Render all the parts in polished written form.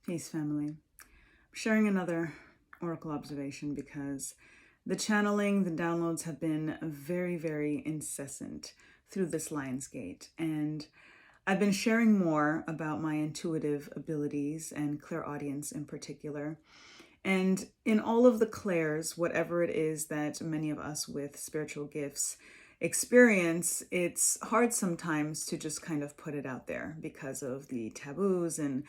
Peace, family. I'm sharing another oracle observation because the channeling, the downloads have been very, very incessant through this Lion's Gate. And I've been sharing more about my intuitive abilities and clairaudience in particular. And in all of the clairs, whatever it is that many of us with spiritual gifts experience, it's hard sometimes to just kind of put it out there because of the taboos and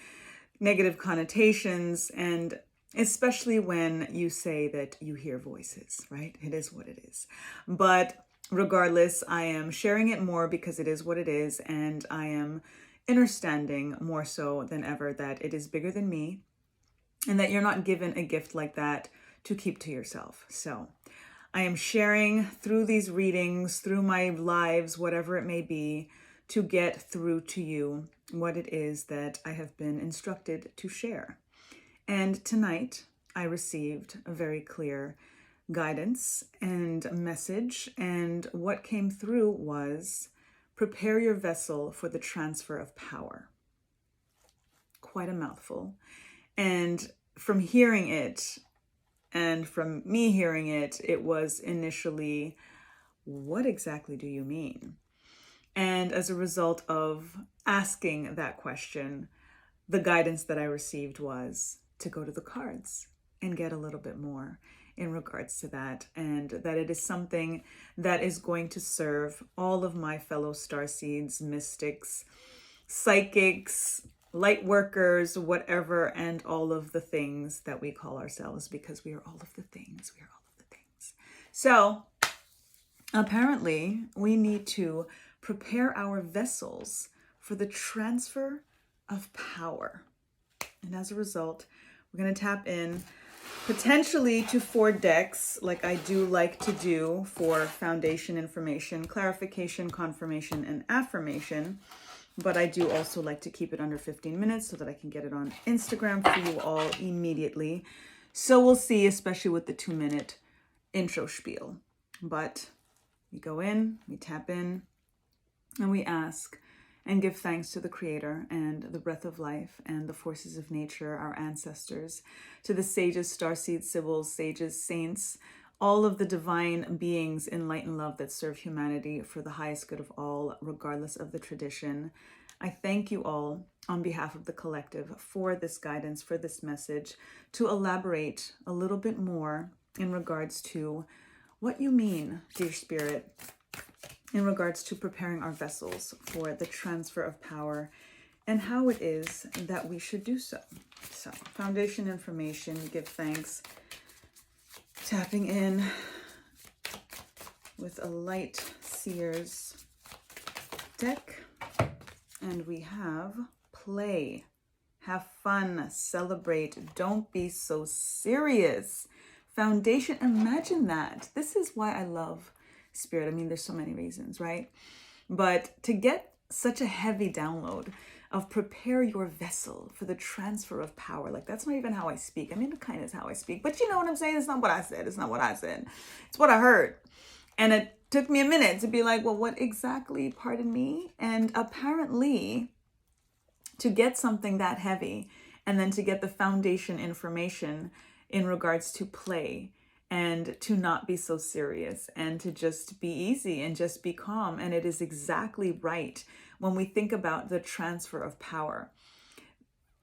negative connotations, and especially when you say that you hear voices, right? It is what it is. But regardless, I am sharing it more because it is what it is, and I am understanding more so than ever that it is bigger than me and that you're not given a gift like that to keep to yourself. So I am sharing through these readings, through my lives, whatever it may be, to get through to you what it is that I have been instructed to share. And tonight I received a very clear guidance and message, and what came through was prepare your vessel for the transfer of power. Quite a mouthful. And from hearing it, and from me hearing it, it was initially, what exactly do you mean? And as a result of asking that question, the guidance that I received was to go to the cards and get a little bit more in regards to that. And that it is something that is going to serve all of my fellow starseeds, mystics, psychics, light workers, whatever, and all of the things that we call ourselves, because we are all of the things. We are all of the things. So apparently we need to prepare our vessels for the transfer of power. And as a result, we're going to tap in potentially to 4 decks, like I do like to do for foundation information, clarification, confirmation, and affirmation. But I do also like to keep it under 15 minutes so that I can get it on Instagram for you all immediately. So we'll see, especially with the 2-minute intro spiel. But we go in, we tap in, and we ask and give thanks to the Creator and the breath of life and the forces of nature, our ancestors, to the sages, starseeds, sibyls, sages, saints, all of the divine beings in light and love that serve humanity for the highest good of all, regardless of the tradition. I thank you all on behalf of the collective for this guidance, for this message, to elaborate a little bit more in regards to what you mean, dear Spirit, in regards to preparing our vessels for the transfer of power and how it is that we should do so. So, foundation information, give thanks, tapping in with a light seers deck, and we have play, have fun, celebrate, don't be so serious. Foundation, imagine that. This is why I love Spirit. I mean, there's so many reasons, right? But to get such a heavy download of prepare your vessel for the transfer of power, like that's not even how I speak. I mean, it kind of is how I speak, but you know what I'm saying? It's not what I said. It's not what I said. It's what I heard. And it took me a minute to be like, well, what exactly, pardon me? And apparently to get something that heavy and then to get the foundation information in regards to play and to not be so serious and to just be easy and just be calm. And it is exactly right when we think about the transfer of power.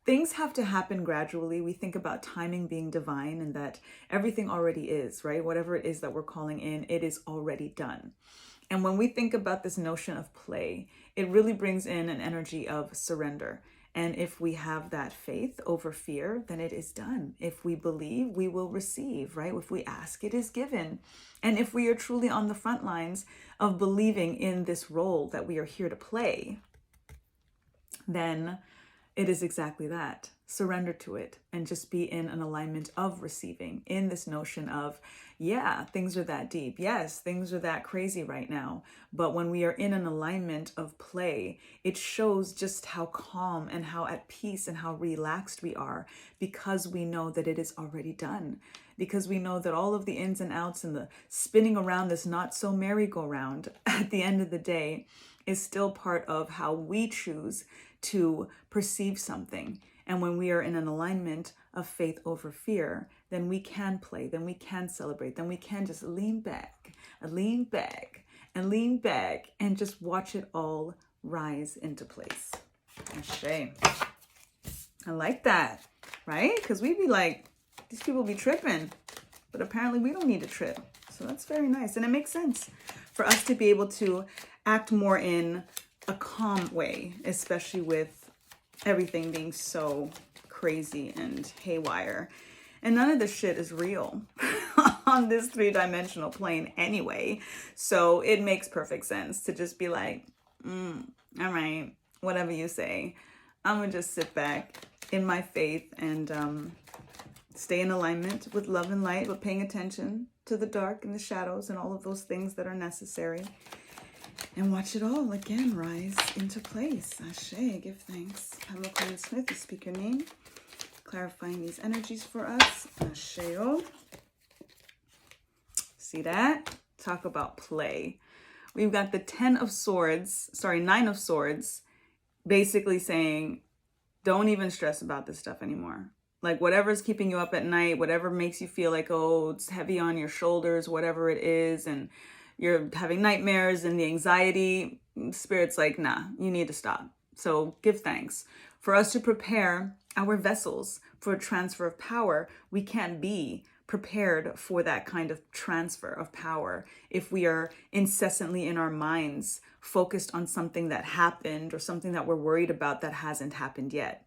Things have to happen gradually. We think about timing being divine and that everything already is, right? Whatever it is that we're calling in, it is already done. And when we think about this notion of play, it really brings in an energy of surrender. And if we have that faith over fear, then it is done. If we believe, we will receive, right? If we ask, it is given. And if we are truly on the front lines of believing in this role that we are here to play, then it is exactly that. Surrender to it and just be in an alignment of receiving, in this notion of, yeah, things are that deep. Yes, things are that crazy right now. But when we are in an alignment of play, it shows just how calm and how at peace and how relaxed we are, because we know that it is already done. Because we know that all of the ins and outs and the spinning around this not so merry-go-round at the end of the day is still part of how we choose to perceive something. And when we are in an alignment of faith over fear, then we can play, then we can celebrate, then we can just lean back, and lean back, and lean back, and just watch it all rise into place. Ashe. I like that, right? Because we be like, these people be tripping, but apparently we don't need to trip. So that's very nice. And it makes sense for us to be able to act more in a calm way, especially with everything being so crazy and haywire. And none of this shit is real on this three-dimensional plane anyway. So it makes perfect sense to just be like, all right, whatever you say. I'm gonna just sit back in my faith and stay in alignment with love and light, but paying attention to the dark and the shadows and all of those things that are necessary. And watch it all again rise into place. Ashe, give thanks. Pamela Queen Smith, you speak your name. Clarifying these energies for us. Asheo. See that? Talk about play. We've got the 9 of Swords, basically saying, don't even stress about this stuff anymore. Like whatever's keeping you up at night, whatever makes you feel like, oh, it's heavy on your shoulders, whatever it is, and you're having nightmares and the anxiety, Spirit's like, nah, you need to stop. So give thanks. For us to prepare our vessels for a transfer of power, we can't be prepared for that kind of transfer of power if we are incessantly in our minds focused on something that happened or something that we're worried about that hasn't happened yet.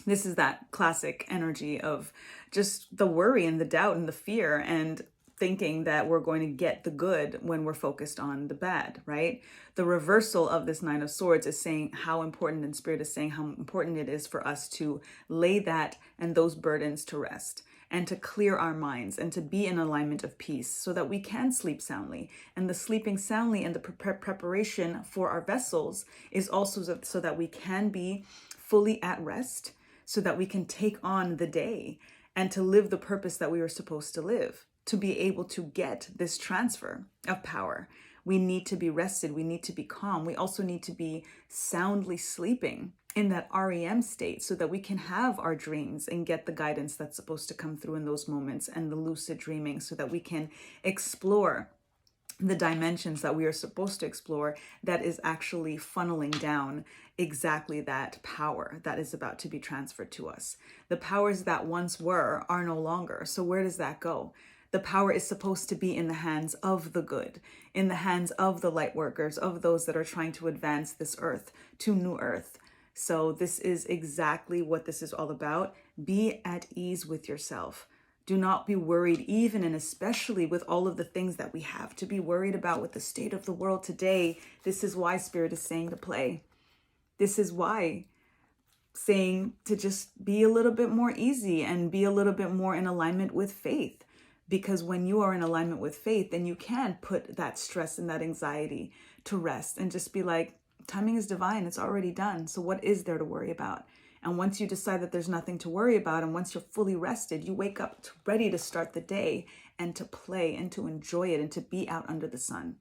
This is that classic energy of just the worry and the doubt and the fear and thinking that we're going to get the good when we're focused on the bad, right? The reversal of this 9 of Swords is saying how important, and Spirit is saying how important it is for us to lay that and those burdens to rest and to clear our minds and to be in alignment of peace so that we can sleep soundly. And the sleeping soundly and the preparation for our vessels is also so that we can be fully at rest, so that we can take on the day and to live the purpose that we were supposed to live. To be able to get this transfer of power, we need to be rested. We need to be calm. We also need to be soundly sleeping in that REM state so that we can have our dreams and get the guidance that's supposed to come through in those moments and the lucid dreaming so that we can explore the dimensions that we are supposed to explore that is actually funneling down exactly that power that is about to be transferred to us. The powers that once were are no longer. So where does that go? The power is supposed to be in the hands of the good, in the hands of the light workers, of those that are trying to advance this earth to new earth. So this is exactly what this is all about. Be at ease with yourself. Do not be worried, even and especially with all of the things that we have to be worried about with the state of the world today. This is why Spirit is saying to play. This is why saying to just be a little bit more easy and be a little bit more in alignment with faith. Because when you are in alignment with faith, then you can put that stress and that anxiety to rest and just be like, timing is divine. It's already done. So what is there to worry about? And once you decide that there's nothing to worry about, and once you're fully rested, you wake up ready to start the day and to play and to enjoy it and to be out under the sun.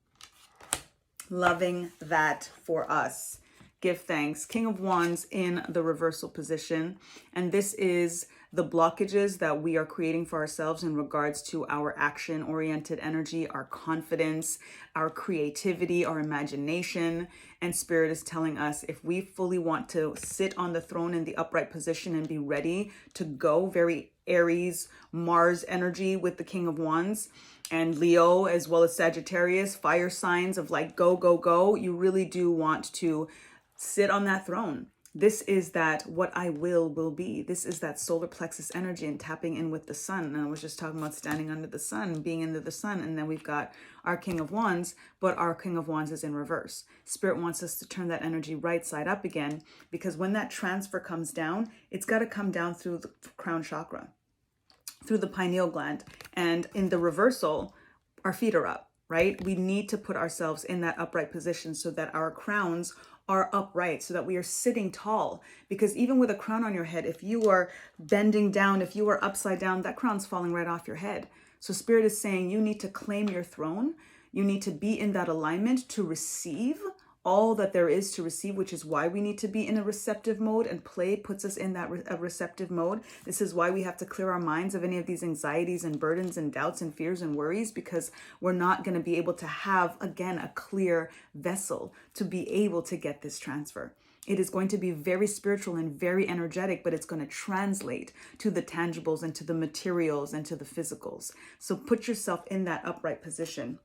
Loving that for us. Give thanks. King of Wands in the reversal position. And this is the blockages that we are creating for ourselves in regards to our action-oriented energy, our confidence, our creativity, our imagination. And Spirit is telling us if we fully want to sit on the throne in the upright position and be ready to go, very Aries, Mars energy with the King of Wands, and Leo as well as Sagittarius, fire signs of like go, go, go. You really do want to sit on that throne. This is that what I will be. This is that solar plexus energy and tapping in with the sun. And I was just talking about standing under the sun, being under the sun. And then we've got our King of Wands, but our King of Wands is in reverse. Spirit wants us to turn that energy right side up again, because when that transfer comes down, it's got to come down through the crown chakra, through the pineal gland. And in the reversal, our feet are up, right? We need to put ourselves in that upright position so that our crowns are upright, so that we are sitting tall. Because even with a crown on your head, if you are bending down, if you are upside down, that crown's falling right off your head. So Spirit is saying you need to claim your throne. You need to be in that alignment to receive all that there is to receive, which is why we need to be in a receptive mode, and play puts us in that a receptive mode. This is why we have to clear our minds of any of these anxieties and burdens and doubts and fears and worries, because we're not going to be able to have, again, a clear vessel to be able to get this transfer. It is going to be very spiritual and very energetic, but it's going to translate to the tangibles and to the materials and to the physicals. So put yourself in that upright position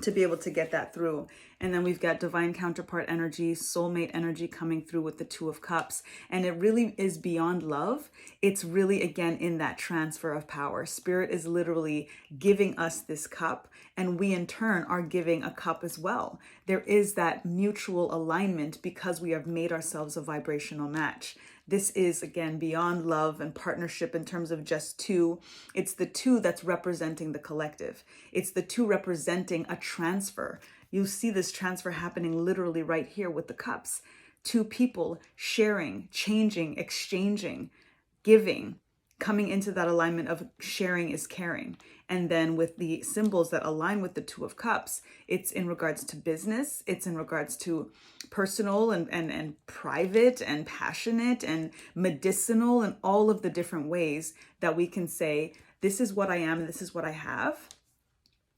to be able to get that through. And then we've got divine counterpart energy, soulmate energy coming through with the Two of Cups. And it really is beyond love. It's really, again, in that transfer of power. Spirit is literally giving us this cup, and we in turn are giving a cup as well. There is that mutual alignment because we have made ourselves a vibrational match. This is, again, beyond love and partnership in terms of just two. It's the two that's representing the collective. It's the two representing a transfer. You see this transfer happening literally right here with the cups. Two people sharing, changing, exchanging, giving, coming into that alignment of sharing is caring. And then with the symbols that align with the Two of Cups, it's in regards to business, it's in regards to personal and private and passionate and medicinal, and all of the different ways that we can say, this is what I am, this is what I have,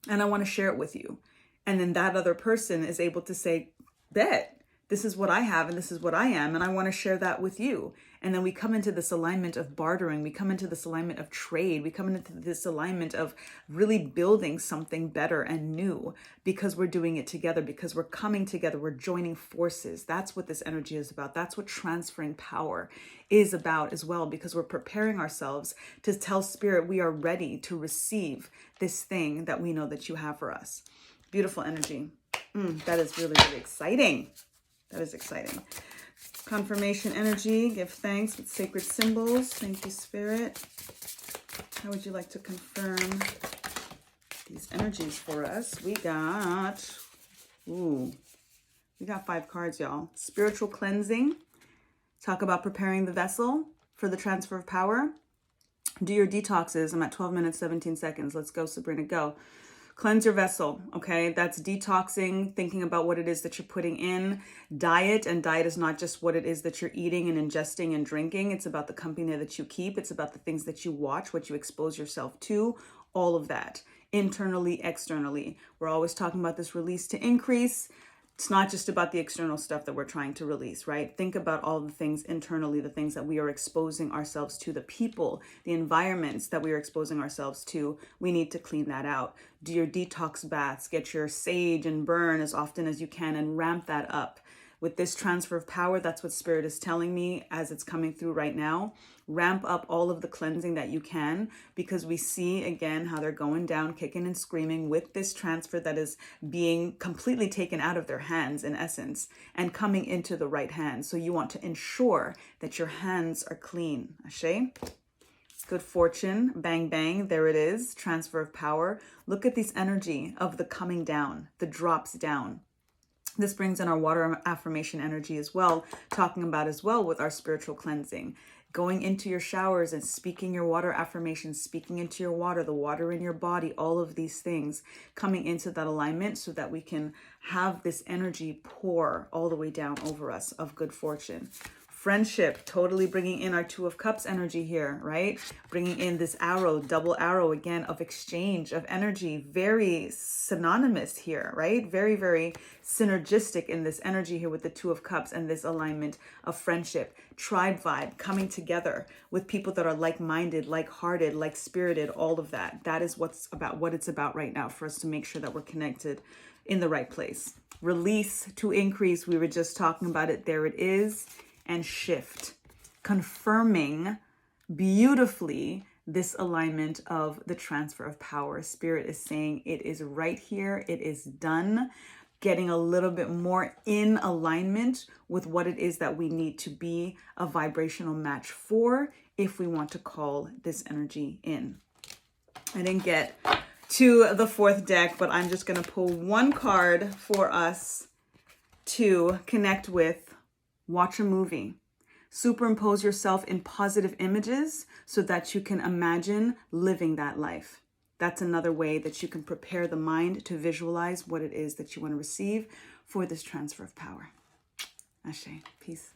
and I want to share it with you. And then that other person is able to say, bet, this is what I have and this is what I am, and I want to share that with you. And then we come into this alignment of bartering, we come into this alignment of trade, we come into this alignment of really building something better and new, because we're doing it together, because we're coming together, we're joining forces. That's what this energy is about. That's what transferring power is about as well, because we're preparing ourselves to tell Spirit we are ready to receive this thing that we know that you have for us. Beautiful energy. That is really, really exciting. That is exciting. Confirmation energy. Give thanks with sacred symbols. Thank you, Spirit. How would you like to confirm these energies for us? We got 5 cards, y'all. Spiritual cleansing. Talk about preparing the vessel for the transfer of power. Do your detoxes. I'm at 12 minutes, 17 seconds. Let's go, Sabrina, go. Cleanse your vessel, okay? That's detoxing, thinking about what it is that you're putting in. Diet, and diet is not just what it is that you're eating and ingesting and drinking. It's about the company that you keep. It's about the things that you watch, what you expose yourself to, all of that, internally, externally. We're always talking about this release to increase. It's not just about the external stuff that we're trying to release, right? Think about all the things internally, the things that we are exposing ourselves to, the people, the environments that we are exposing ourselves to. We need to clean that out. Do your detox baths, get your sage and burn as often as you can, and ramp that up. With this transfer of power, that's what Spirit is telling me as it's coming through right now. Ramp up all of the cleansing that you can, because we see again how they're going down, kicking and screaming with this transfer that is being completely taken out of their hands in essence and coming into the right hands. So you want to ensure that your hands are clean. Ashe? Good fortune, bang, bang, there it is, transfer of power. Look at this energy of the coming down, the drops down. This brings in our water affirmation energy as well, talking about as well with our spiritual cleansing. Going into your showers and speaking your water affirmations, speaking into your water, the water in your body, all of these things coming into that alignment so that we can have this energy pour all the way down over us of good fortune. Friendship, totally bringing in our Two of Cups energy here, right? Bringing in this arrow, double arrow again of exchange, of energy, very synonymous here, right? Very, very synergistic in this energy here with the Two of Cups and this alignment of friendship, tribe vibe, coming together with people that are like-minded, like-hearted, like-spirited, all of that. That is what it's about right now for us to make sure that we're connected in the right place. Release to increase, we were just talking about it. There it is. And shift, confirming beautifully this alignment of the transfer of power. Spirit is saying it is right here, it is done, getting a little bit more in alignment with what it is that we need to be a vibrational match for if we want to call this energy in. I didn't get to the 4th deck, but I'm just going to pull one card for us to connect with. Watch a movie. Superimpose yourself in positive images so that you can imagine living that life. That's another way that you can prepare the mind to visualize what it is that you want to receive for this transfer of power. Ashe. Peace.